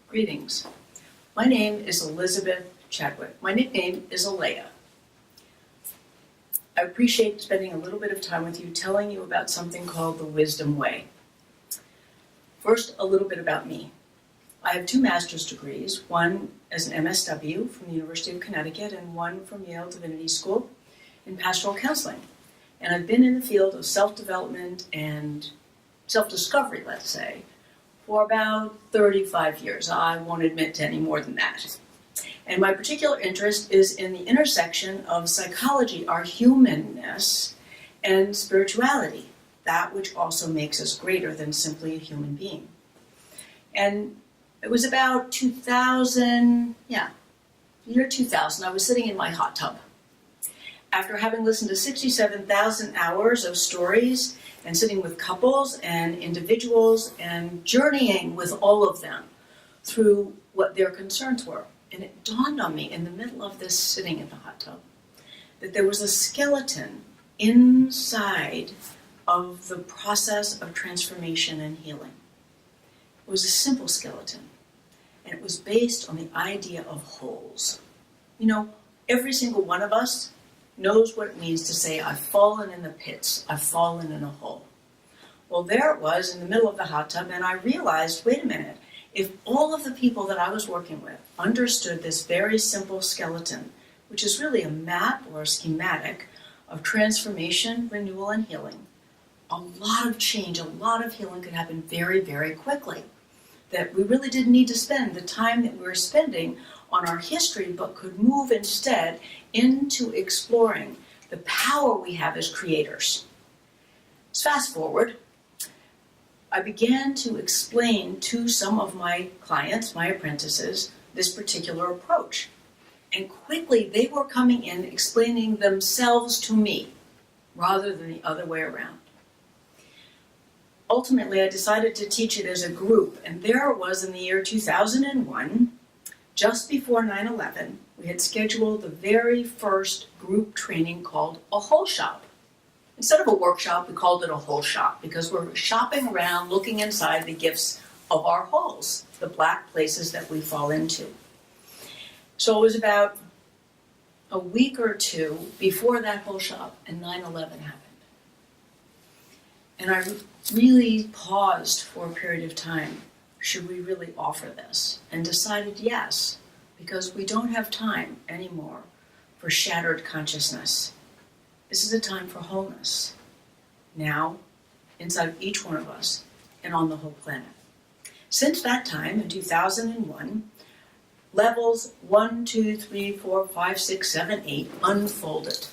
Greetings. My name is Elizabeth Chadwick. My nickname is Alaya. I appreciate spending a little bit of time with you telling you about something called the Wisdom Way. First, a little bit about me. I have 2 master's degrees, one as an MSW from the University of Connecticut and one from Yale Divinity School in pastoral counseling. And I've been in the field of self-development and self-discovery, let's say, for about 35 years. I won't admit to any more than that. And my particular interest is in the intersection of psychology, our humanness, and spirituality, that which also makes us greater than simply a human being. And it was about 2000, the year 2000, I was sitting in my hot tub. After having listened to 67,000 hours of stories and sitting with couples and individuals and journeying with all of them through what their concerns were. And it dawned on me in the middle of this sitting in the hot tub that there was a skeleton inside of the process of transformation and healing. It was a simple skeleton, and it was based on the idea of wholes. You know, every single one of us knows what it means to say, I've fallen in the pits, I've fallen in a hole. Well, there it was in the middle of the hot tub, and I realized, wait a minute, if all of the people that I was working with understood this very simple skeleton, which is really a map or a schematic of transformation, renewal, and healing, a lot of change, a lot of healing could happen very, very quickly. That we really didn't need to spend the time that we were spending on our history, but could move instead into exploring the power we have as creators. Let's fast forward. I began to explain to some of my clients, my apprentices, this particular approach. And quickly they were coming in explaining themselves to me rather than the other way around. Ultimately, I decided to teach it as a group, and there it was in the year 2001, just before 9/11, we had scheduled the very first group training called a whole shop. Instead of a workshop, we called it a whole shop because we're shopping around, looking inside the gifts of our holes, the black places that we fall into. So it was about a week or two before that whole shop, and 9/11 happened. And I really paused for a period of time. Should we really offer this? And decided yes, because we don't have time anymore for shattered consciousness. This is a time for wholeness. Now, inside of each one of us and on the whole planet. Since that time, in 2001, levels 1, 2, 3, 4, 5, 6, 7, 8 unfolded.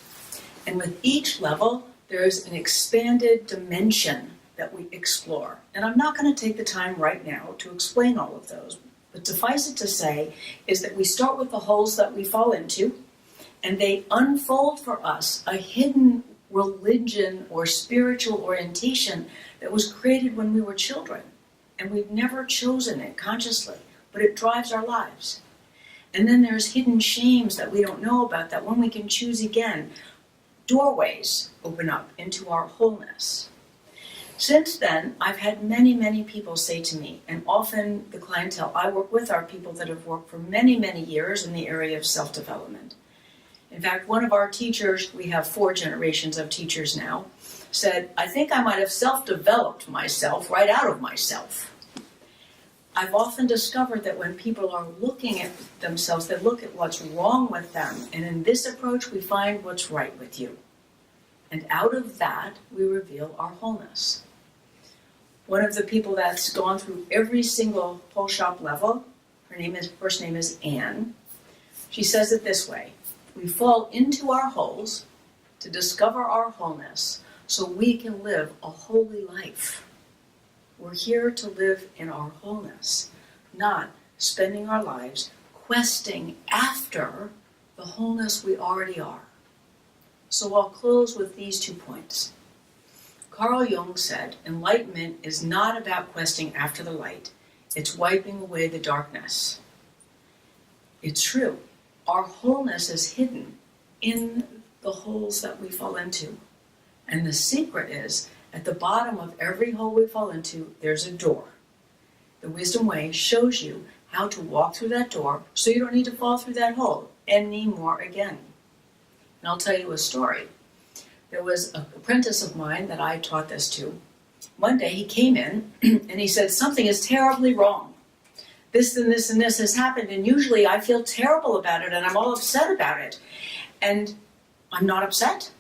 And with each level, there is an expanded dimension that we explore. And I'm not going to take the time right now to explain all of those, but suffice it to say is that we start with the holes that we fall into, and they unfold for us a hidden religion or spiritual orientation that was created when we were children. And we've never chosen it consciously, but it drives our lives. And then there's hidden shames that we don't know about that when we can choose again, doorways open up into our wholeness. Since then, I've had many, many people say to me, and often the clientele I work with are people that have worked for many, many years in the area of self-development. In fact, one of our teachers, we have 4 generations of teachers now, said, I think I might have self-developed myself right out of myself. I've often discovered that when people are looking at themselves, they look at what's wrong with them, and in this approach, we find what's right with you. And out of that, we reveal our wholeness. One of the people that's gone through every single whole shop level, first name is Anne. She says it this way: we fall into our holes to discover our wholeness so we can live a holy life. We're here to live in our wholeness, not spending our lives questing after the wholeness we already are. So I'll close with these 2 points. Carl Jung said, enlightenment is not about questing after the light, it's wiping away the darkness. It's true. Our wholeness is hidden in the holes that we fall into. And the secret is, at the bottom of every hole we fall into, there's a door. The Wisdom Way shows you how to walk through that door so you don't need to fall through that hole anymore again. And I'll tell you a story. There was an apprentice of mine that I taught this to. One day he came in and he said, something is terribly wrong. This and this and this has happened, and usually I feel terrible about it and I'm all upset about it. And I'm not upset.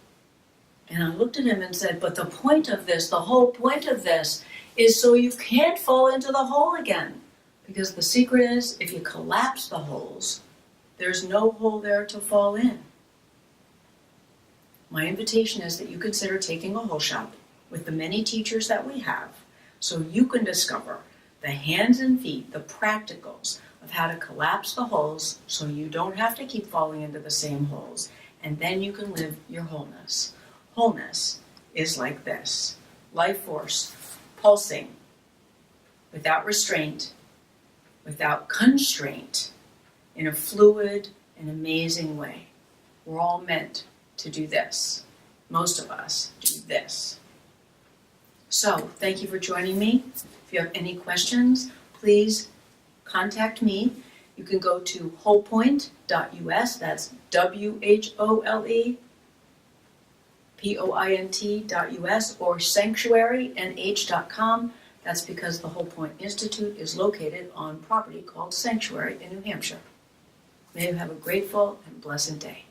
And I looked at him and said, but the point of this, the whole point of this, is so you can't fall into the hole again. Because the secret is, if you collapse the holes, there's no hole there to fall in. My invitation is that you consider taking a hole shop with the many teachers that we have, so you can discover the hands and feet, the practicals of how to collapse the holes so you don't have to keep falling into the same holes, and then you can live your wholeness. Wholeness is like this: life force, pulsing, without restraint, without constraint, in a fluid and amazing way. We're all meant to do this. Most of us do this. So, thank you for joining me. If you have any questions, please contact me. You can go to wholepoint.us, that's WHOLEPOINT.us, or sanctuarynh.com. That's because the Whole Point Institute is located on property called Sanctuary in New Hampshire. May you have a grateful and blessed day.